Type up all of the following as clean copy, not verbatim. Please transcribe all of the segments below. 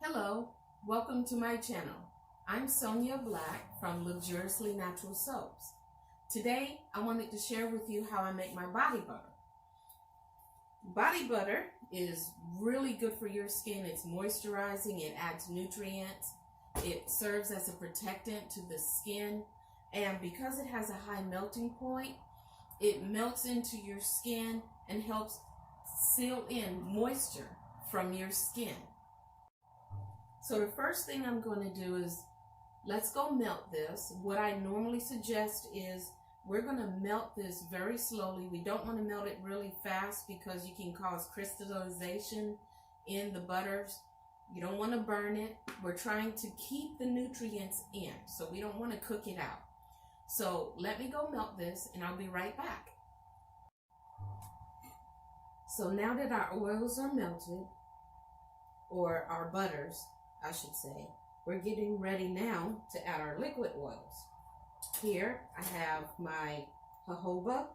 Hello, welcome to my channel. I'm Sonia Black from Luxuriously Natural Soaps. Today, I wanted to share with you how I make my body butter. Body butter is really good for your skin. It's moisturizing, it adds nutrients, it serves as a protectant to the skin, and because it has a high melting point, it melts into your skin and helps seal in moisture from your skin. So the first thing I'm going to do is, let's go melt this. What I normally suggest is we're going to melt this very slowly. We don't want to melt it really fast because you can cause crystallization in the butters. You don't want to burn it. We're trying to keep the nutrients in, so we don't want to cook it out. So let me go melt this and I'll be right back. So now that our oils are melted, or our butters, I should say, we're getting ready now to add our liquid oils. Here I have my jojoba,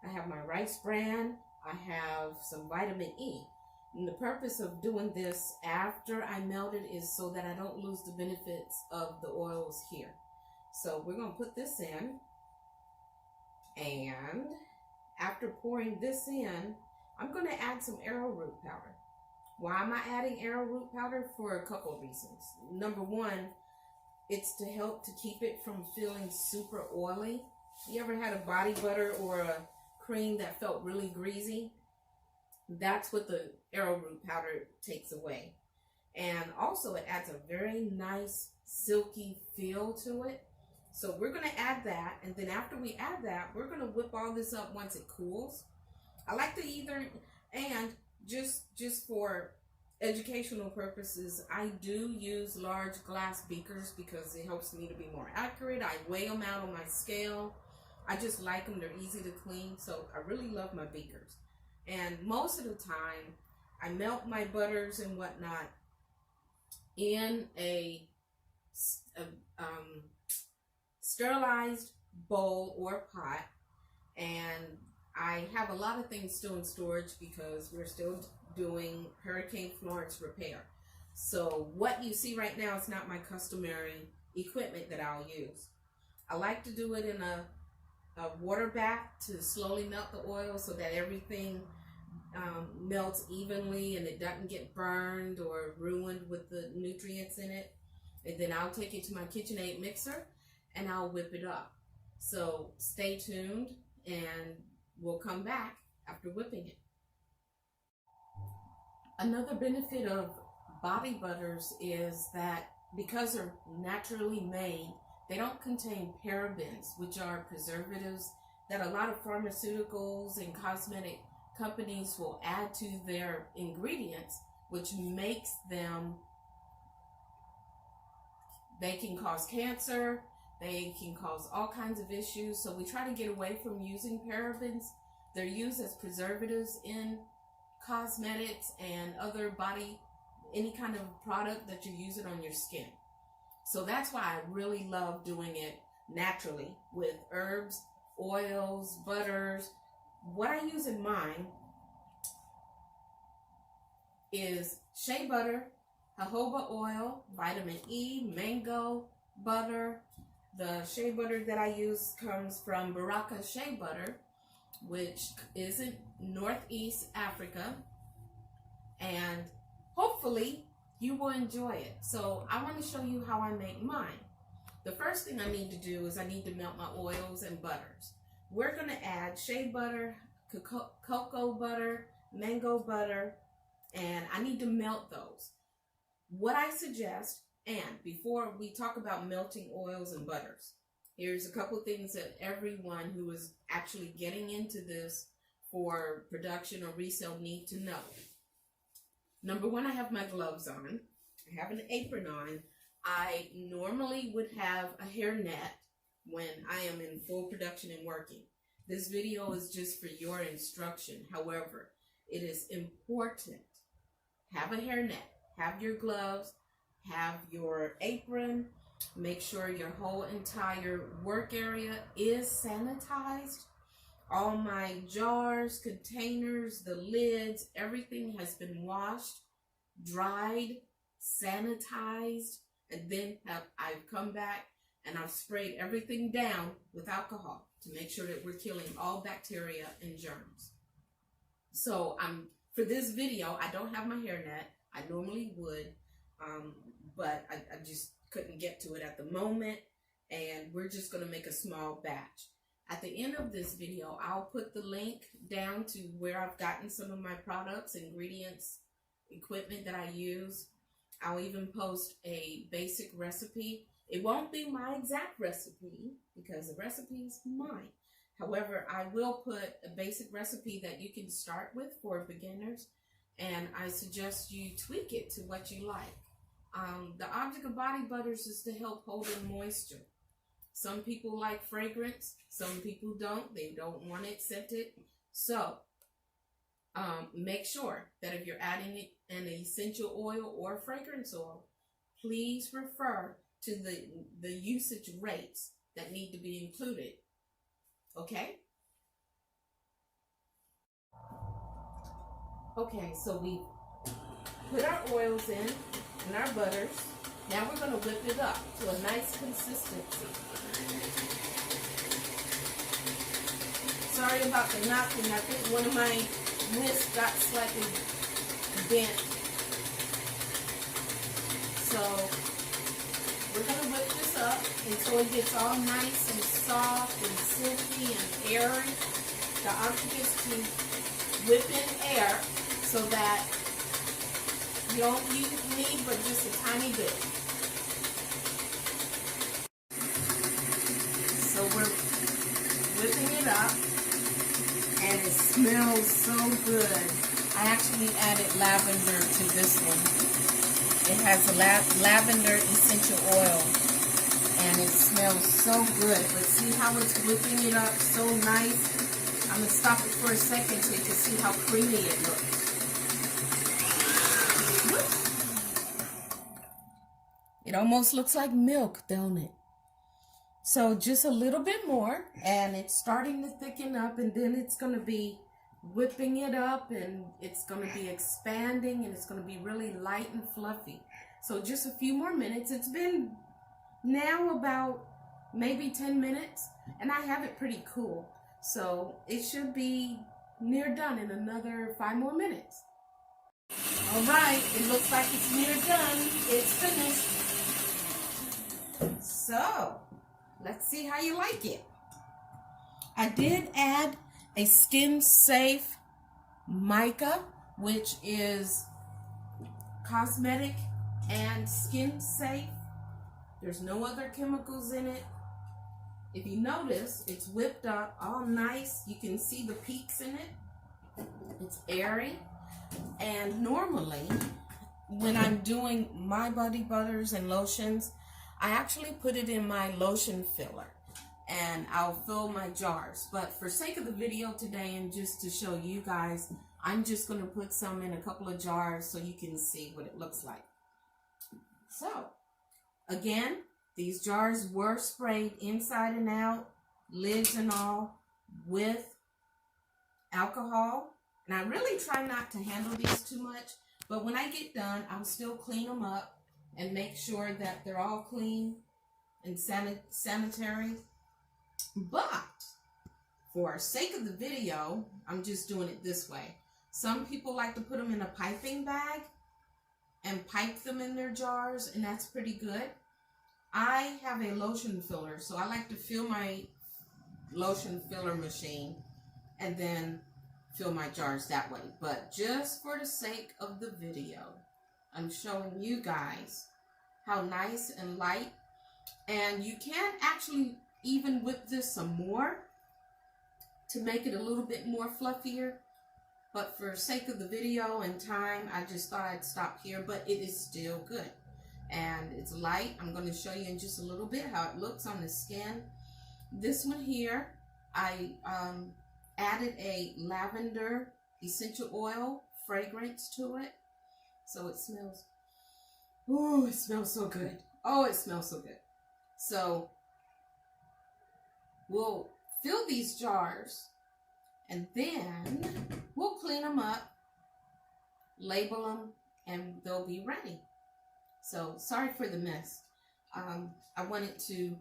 I have my rice bran, I have some vitamin E. And the purpose of doing this after I melt it is so that I don't lose the benefits of the oils here. So we're going to put this in, and after pouring this in, I'm going to add some arrowroot powder. Why am I adding arrowroot powder? For a couple of reasons. Number one, it's to help to keep it from feeling super oily. You ever had a body butter or a cream that felt really greasy? That's what the arrowroot powder takes away. And also it adds a very nice silky feel to it. So we're going to add that, and then after we add that, we're going to whip all this up once it cools. I like to just for educational purposes, I do use large glass beakers because it helps me to be more accurate. I weigh them out on my scale. I just like them. They're easy to clean, so I really love my beakers. And most of the time, I melt my butters and whatnot in a sterilized bowl or pot, and I have a lot of things still in storage because we're still doing Hurricane Florence repair. So what you see right now is not my customary equipment that I'll use. I like to do it in a water bath to slowly melt the oil so that everything melts evenly and it doesn't get burned or ruined with the nutrients in it. And then I'll take it to my KitchenAid mixer and I'll whip it up. So stay tuned and we'll come back after whipping it. Another benefit of body butters is that because they're naturally made, they don't contain parabens, which are preservatives that a lot of pharmaceuticals and cosmetic companies will add to their ingredients, which makes them, they can cause cancer, they can cause all kinds of issues. So we try to get away from using parabens. They're used as preservatives in cosmetics and other any kind of product that you're using on your skin. So that's why I really love doing it naturally with herbs, oils, butters. What I use in mine is shea butter, jojoba oil, vitamin E, mango butter. The shea butter that I use comes from Baraka Shea Butter, which is in Northeast Africa, and hopefully you will enjoy it. So I want to show you how I make mine. The first thing I need to do is I need to melt my oils and butters. We're going to add shea butter, cocoa butter, mango butter, and I need to melt those. What I suggest, and before we talk about melting oils and butters, here's a couple things that everyone who is actually getting into this for production or resale need to know. Number one, I have my gloves on. I have an apron on. I normally would have a hairnet when I am in full production and working. This video is just for your instruction. However, it is important. Have a hairnet, have your gloves, have your apron. Make sure your whole entire work area is sanitized. All my jars, containers, the lids, everything has been washed, dried, sanitized, and then I've come back and I've sprayed everything down with alcohol to make sure that we're killing all bacteria and germs. So for this video, I don't have my hairnet. I normally would, but I just couldn't get to it at the moment, and we're just going to make a small batch. At the end of this video, I'll put the link down to where I've gotten some of my products, ingredients, equipment that I use. I'll even post a basic recipe. It won't be my exact recipe because the recipe is mine. However, I will put a basic recipe that you can start with for beginners, and I suggest you tweak it to what you like. The object of body butters is to help hold in moisture. Some people like fragrance, some people don't. They don't want it scented. So make sure that if you're adding an essential oil or fragrance oil, please refer to the usage rates that need to be included. Okay? Okay, so we put our oils in and our butters. Now we're going to whip it up to a nice consistency. Sorry about the knocking. I think one of my wrists got slightly bent. So we're going to whip this up until it gets all nice and soft and silky and airy. The object is to whip in air so that you don't need but just a tiny bit. So we're whipping it up, and it smells so good. I actually added lavender to this one. It has a lavender essential oil, and it smells so good. But see how it's whipping it up so nice? I'm going to stop it for a second so you can see how creamy it looks. It almost looks like milk, don't it? So just a little bit more, and it's starting to thicken up, and then it's going to be whipping it up, and it's going to be expanding, and it's going to be really light and fluffy. So just a few more minutes. It's been now about maybe 10 minutes, and I have it pretty cool. So it should be near done in another 5 more minutes. All right, it looks like it's near done. It's finished. So let's see how you like it. I did add a skin safe mica, which is cosmetic and skin safe. There's no other chemicals in it. If you notice, it's whipped up all nice. You can see the peaks in it. It's airy. And normally, when I'm doing my body butters and lotions, I actually put it in my lotion filler, and I'll fill my jars. But for sake of the video today, and just to show you guys, I'm just going to put some in a couple of jars so you can see what it looks like. So, again, these jars were sprayed inside and out, lids and all, with alcohol. And I really try not to handle these too much, but when I get done, I'll still clean them up and make sure that they're all clean and sanitary. But for sake of the video, I'm just doing it this way. Some people like to put them in a piping bag and pipe them in their jars, and that's pretty good. I have a lotion filler, so I like to fill my lotion filler machine and then fill my jars that way. But just for the sake of the video, I'm showing you guys how nice and light. And you can actually even whip this some more to make it a little bit more fluffier. But for sake of the video and time, I just thought I'd stop here. But it is still good. And it's light. I'm going to show you in just a little bit how it looks on the skin. This one here, I added a lavender essential oil fragrance to it. So it smells, oh, it smells so good. Oh, it smells so good. So we'll fill these jars, and then we'll clean them up, label them, and they'll be ready. So sorry for the mess. I wanted to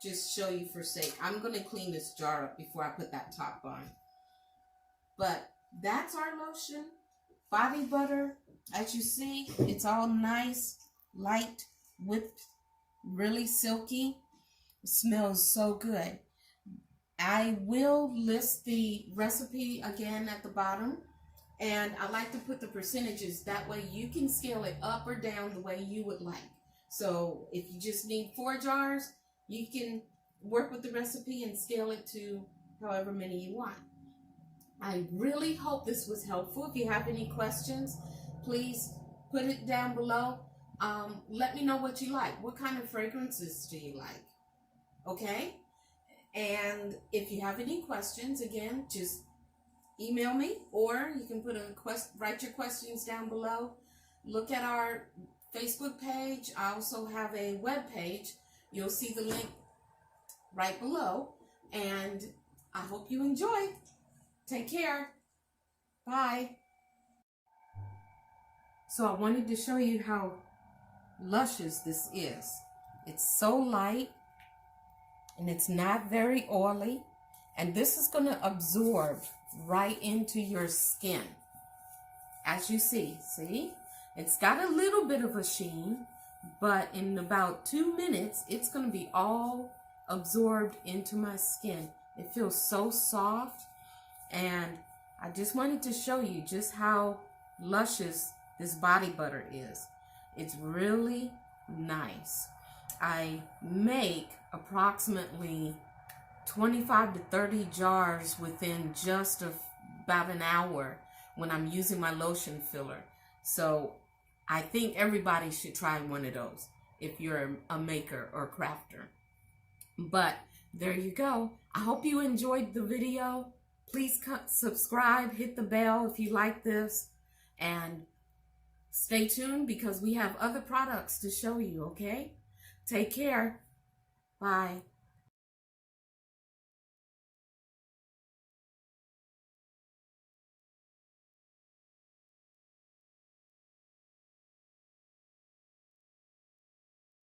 just show you for sake. I'm going to clean this jar up before I put that top on. But that's our lotion, body butter. As you see, it's all nice, light, whipped, really silky. It smells so good. I will list the recipe again at the bottom, and I like to put the percentages. That way you can scale it up or down the way you would like. So if you just need 4 jars, you can work with the recipe and scale it to however many you want. I really hope this was helpful. If you have any questions, please put it down below. Let me know what you like. What kind of fragrances do you like? Okay? And if you have any questions, again, just email me, or you can write your questions down below. Look at our Facebook page. I also have a web page. You'll see the link right below. And I hope you enjoy. Take care. Bye. So I wanted to show you how luscious this is. It's so light and it's not very oily. And this is going to absorb right into your skin. As you see, it's got a little bit of a sheen, but in about 2 minutes, it's going to be all absorbed into my skin. It feels so soft. And I just wanted to show you just how luscious this body butter is. It's really nice. I make approximately 25 to 30 jars within just about an hour when I'm using my lotion filler. So I think everybody should try one of those if you're a maker or crafter. But there you go. I hope you enjoyed the video. Please subscribe, hit the bell if you like this, and stay tuned because we have other products to show you, okay? Take care. Bye.